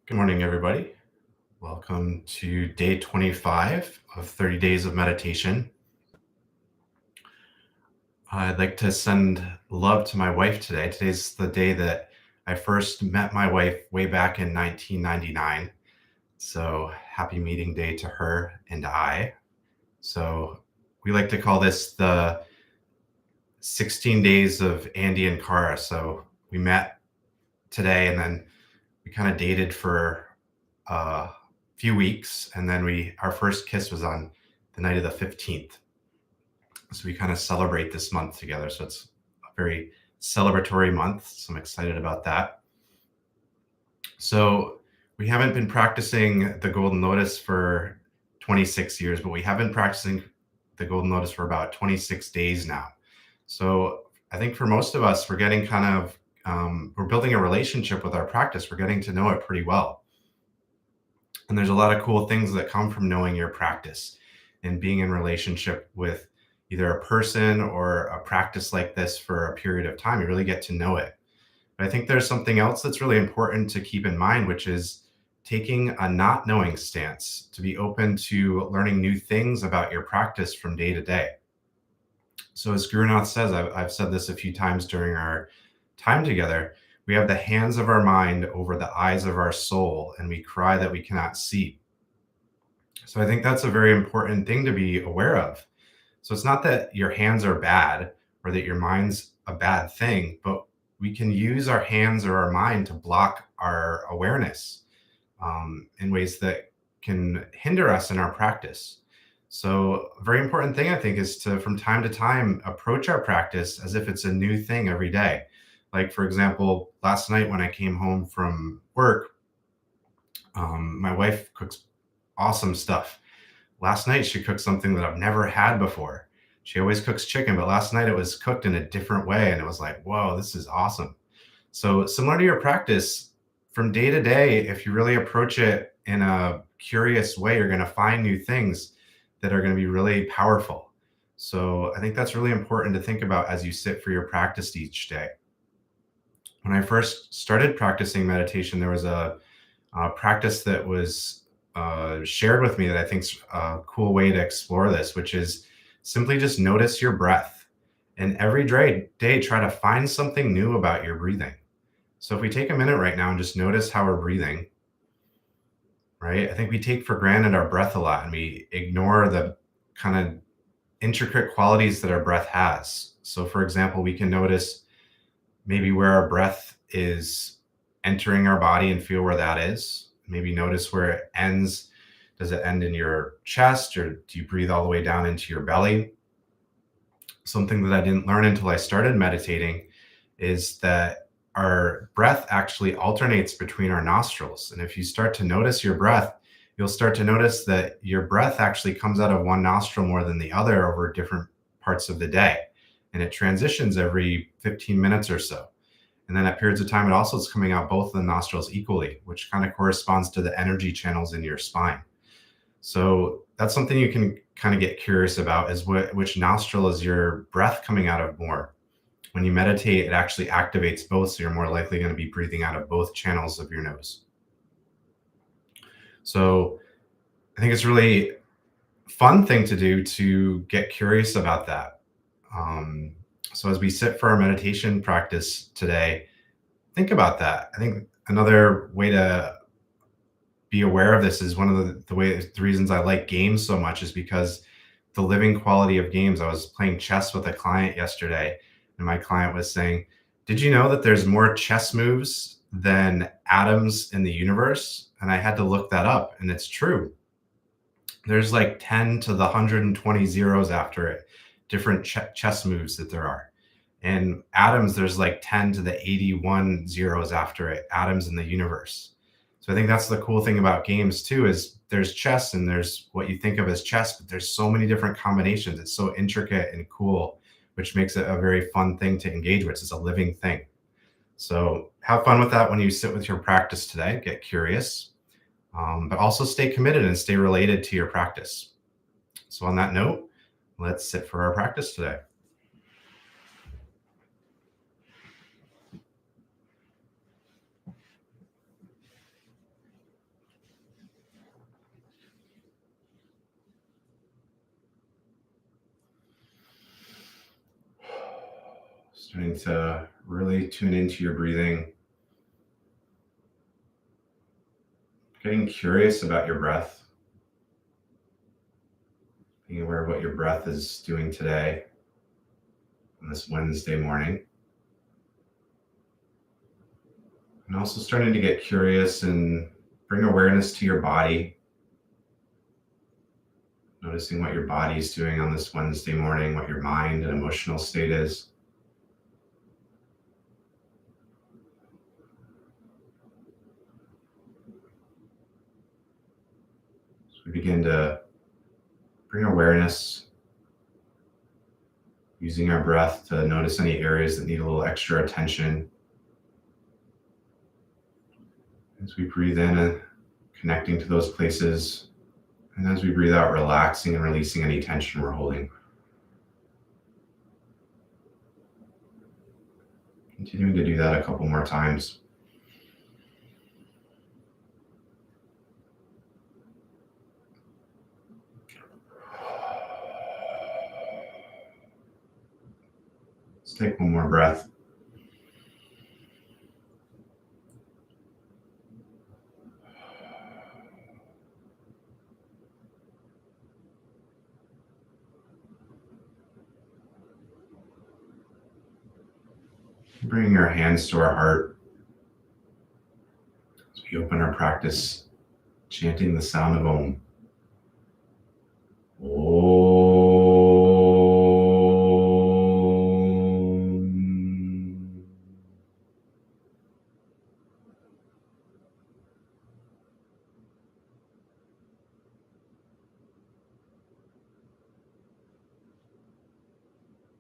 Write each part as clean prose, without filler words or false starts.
Good morning, everybody. Welcome to day 25 of 30 days of meditation. I'd like to send love to my wife today. Today's the day that I first met my wife way back in 1999. So happy meeting day to her and I. So we like to call this the 16 days of Andy and Cara. So we met today and then we kind of dated for a few weeks, and then our first kiss was on the night of the 15th. So we kind of celebrate this month together. So it's a very celebratory month. So I'm excited about that. So we haven't been practicing the Golden Lotus for 26 years, but we have been practicing the Golden Lotus for about 26 days now. So I think for most of us, we're getting we're building a relationship with our practice. We're getting to know it pretty well. And there's a lot of cool things that come from knowing your practice and being in relationship with either a person or a practice like this for a period of time. You really get to know it. But I think there's something else that's really important to keep in mind, which is taking a not knowing stance, to be open to learning new things about your practice from day to day. So as Gurunath says, I've said this a few times during our time together, we have the hands of our mind over the eyes of our soul, and we cry that we cannot see. So I think that's a very important thing to be aware of. So it's not that your hands are bad or that your mind's a bad thing, but we can use our hands or our mind to block our awareness in ways that can hinder us in our practice. So a very important thing, I think, is to, from time to time, approach our practice as if it's a new thing every day. Like, for example, last night when I came home from work, my wife cooks awesome stuff. Last night, she cooked something that I've never had before. She always cooks chicken, but last night it was cooked in a different way. And it was like, whoa, this is awesome. So, similar to your practice, from day to day, if you really approach it in a curious way, you're going to find new things that are going to be really powerful. So, I think that's really important to think about as you sit for your practice each day. When I first started practicing meditation, there was a practice that was shared with me that I think is a cool way to explore this, which is simply just notice your breath. And every day, try to find something new about your breathing. So if we take a minute right now and just notice how we're breathing, right? I think we take for granted our breath a lot and we ignore the kind of intricate qualities that our breath has. So, for example, we can notice maybe where our breath is entering our body and feel where that is. Maybe notice where it ends. Does it end in your chest, or do you breathe all the way down into your belly? Something that I didn't learn until I started meditating is that our breath actually alternates between our nostrils. And if you start to notice your breath, you'll start to notice that your breath actually comes out of one nostril more than the other over different parts of the day. And it transitions every 15 minutes or so. And then at periods of time, it also is coming out both of the nostrils equally, which kind of corresponds to the energy channels in your spine. So that's something you can kind of get curious about, is which nostril is your breath coming out of more. When you meditate, it actually activates both, so you're more likely going to be breathing out of both channels of your nose. So I think it's a really fun thing to do to get curious about that. So as we sit for our meditation practice today, think about that. I think another way to be aware of this is one of the reasons I like games so much is because the living quality of games. I was playing chess with a client yesterday, and my client was saying, "Did you know that there's more chess moves than atoms in the universe?" And I had to look that up, and it's true. There's like 10 to the 120 zeros after it, different chess moves that there are. And atoms, there's like 10 to the 81 zeros after it, atoms in the universe. So I think that's the cool thing about games too, is there's chess and there's what you think of as chess, but there's so many different combinations. It's so intricate and cool, which makes it a very fun thing to engage with. It's a living thing. So have fun with that when you sit with your practice today. Get curious, but also stay committed and stay related to your practice. So on that note, let's sit for our practice today. Starting to really tune into your breathing. Getting curious about your breath. Being aware of what your breath is doing today on this Wednesday morning. And also starting to get curious and bring awareness to your body. Noticing what your body is doing on this Wednesday morning, what your mind and emotional state is. So we begin to bring awareness, using our breath to notice any areas that need a little extra attention. As we breathe in and connecting to those places, and as we breathe out, relaxing and releasing any tension we're holding. Continuing to do that a couple more times. Let's take one more breath. Bringing our hands to our heart as we open our practice, chanting the sound of Om. Om.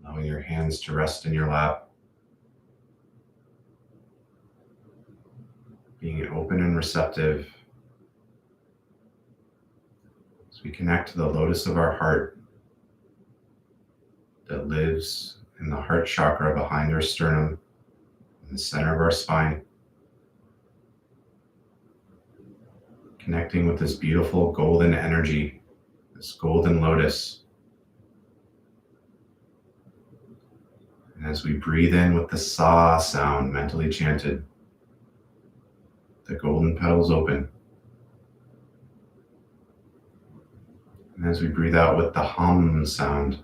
Allowing your hands to rest in your lap. Being open and receptive as we connect to the lotus of our heart that lives in the heart chakra behind our sternum, in the center of our spine. Connecting with this beautiful golden energy, this golden lotus. And as we breathe in with the sa sound mentally chanted, the golden petals open. And as we breathe out with the hum sound,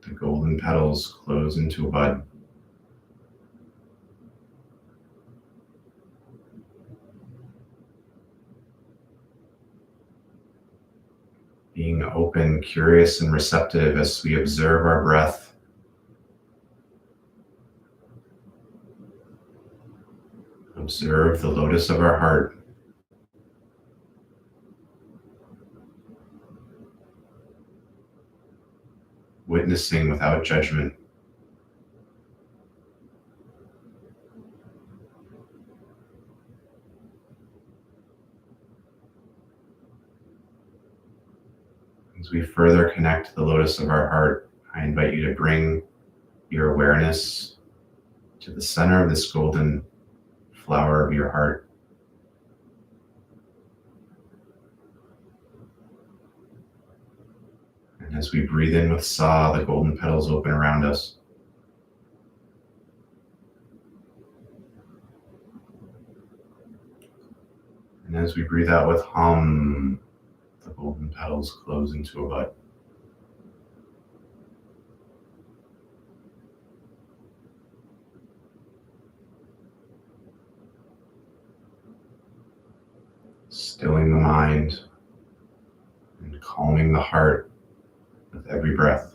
the golden petals close into a bud. Being open, curious, and receptive as we observe our breath. Observe the lotus of our heart. Witnessing without judgment. As we further connect to the lotus of our heart, I invite you to bring your awareness to the center of this golden flower of your heart. And as we breathe in with sa, the golden petals open around us. And as we breathe out with hum, the golden petals close into a bud. Stilling the mind and calming the heart with every breath.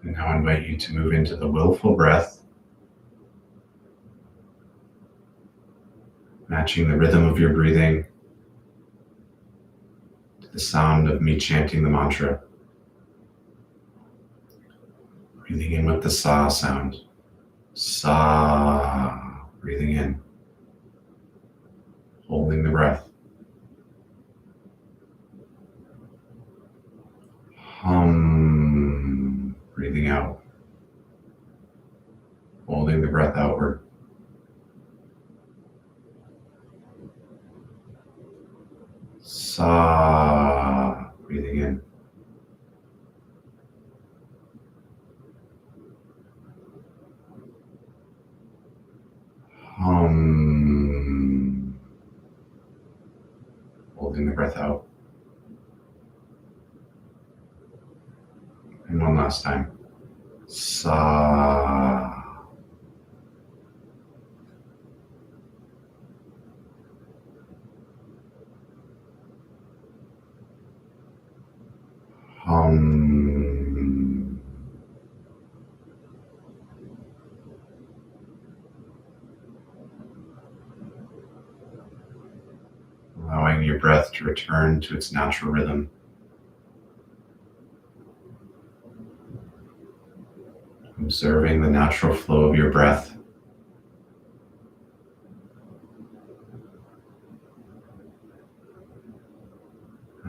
And now I invite you to move into the willful breath, matching the rhythm of your breathing to the sound of me chanting the mantra. Breathing in with the sa sound. Sa. Breathing in. Holding the breath. Hum. Breathing out. Holding the breath outward. Sa. Breathing in. Hum. Holding the breath out. And one last time. Sa. Hum. Allowing your breath to return to its natural rhythm. Observing the natural flow of your breath.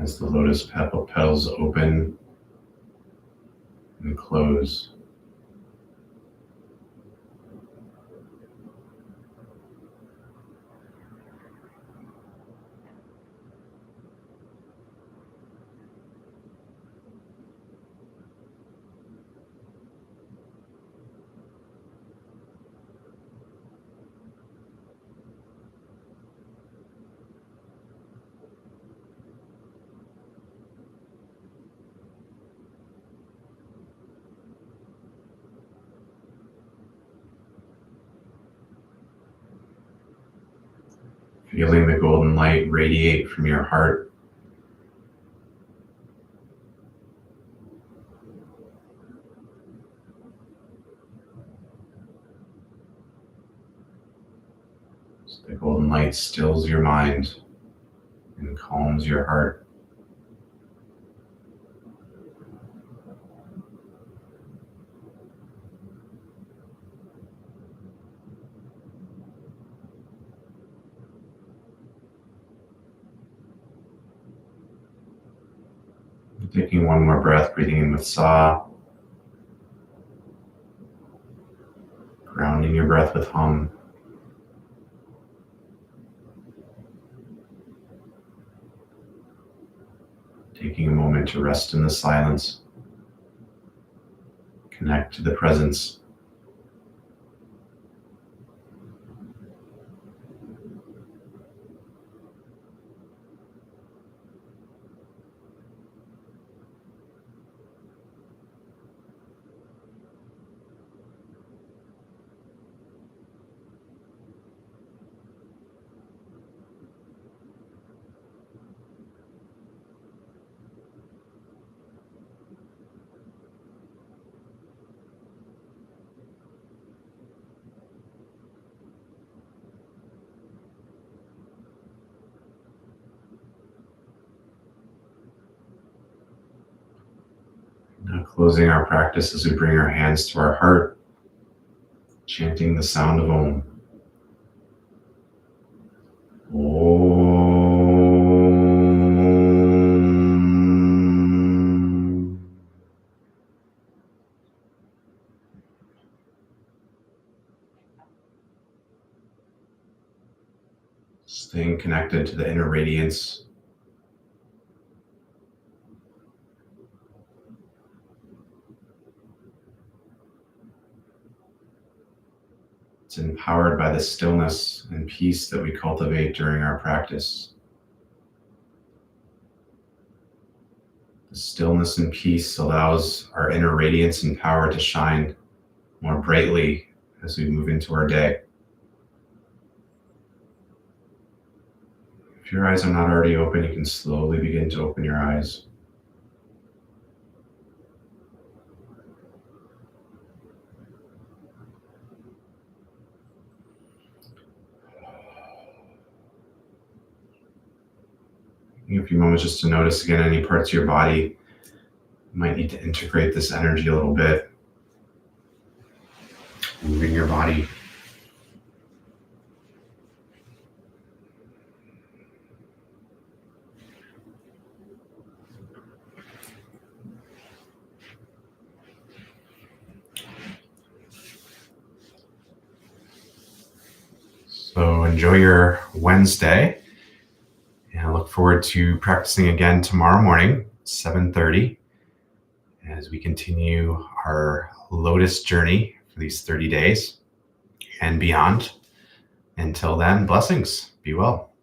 As the lotus petals open and close. Feeling the golden light radiate from your heart. So the golden light stills your mind and calms your heart. Taking one more breath, breathing in with sa. Grounding your breath with hum. Taking a moment to rest in the silence. Connect to the presence. Now closing our practice as we bring our hands to our heart, chanting the sound of Om. Om. Staying connected to the inner radiance. It's empowered by the stillness and peace that we cultivate during our practice. The stillness and peace allows our inner radiance and power to shine more brightly as we move into our day. If your eyes are not already open, you can slowly begin to open your eyes. Taking a few moments just to notice again any parts of your body. You might need to integrate this energy a little bit. Moving your body. So enjoy your Wednesday. And I look forward to practicing again tomorrow morning, 7:30, as we continue our Lotus journey for these 30 days and beyond. Until then, blessings. Be well.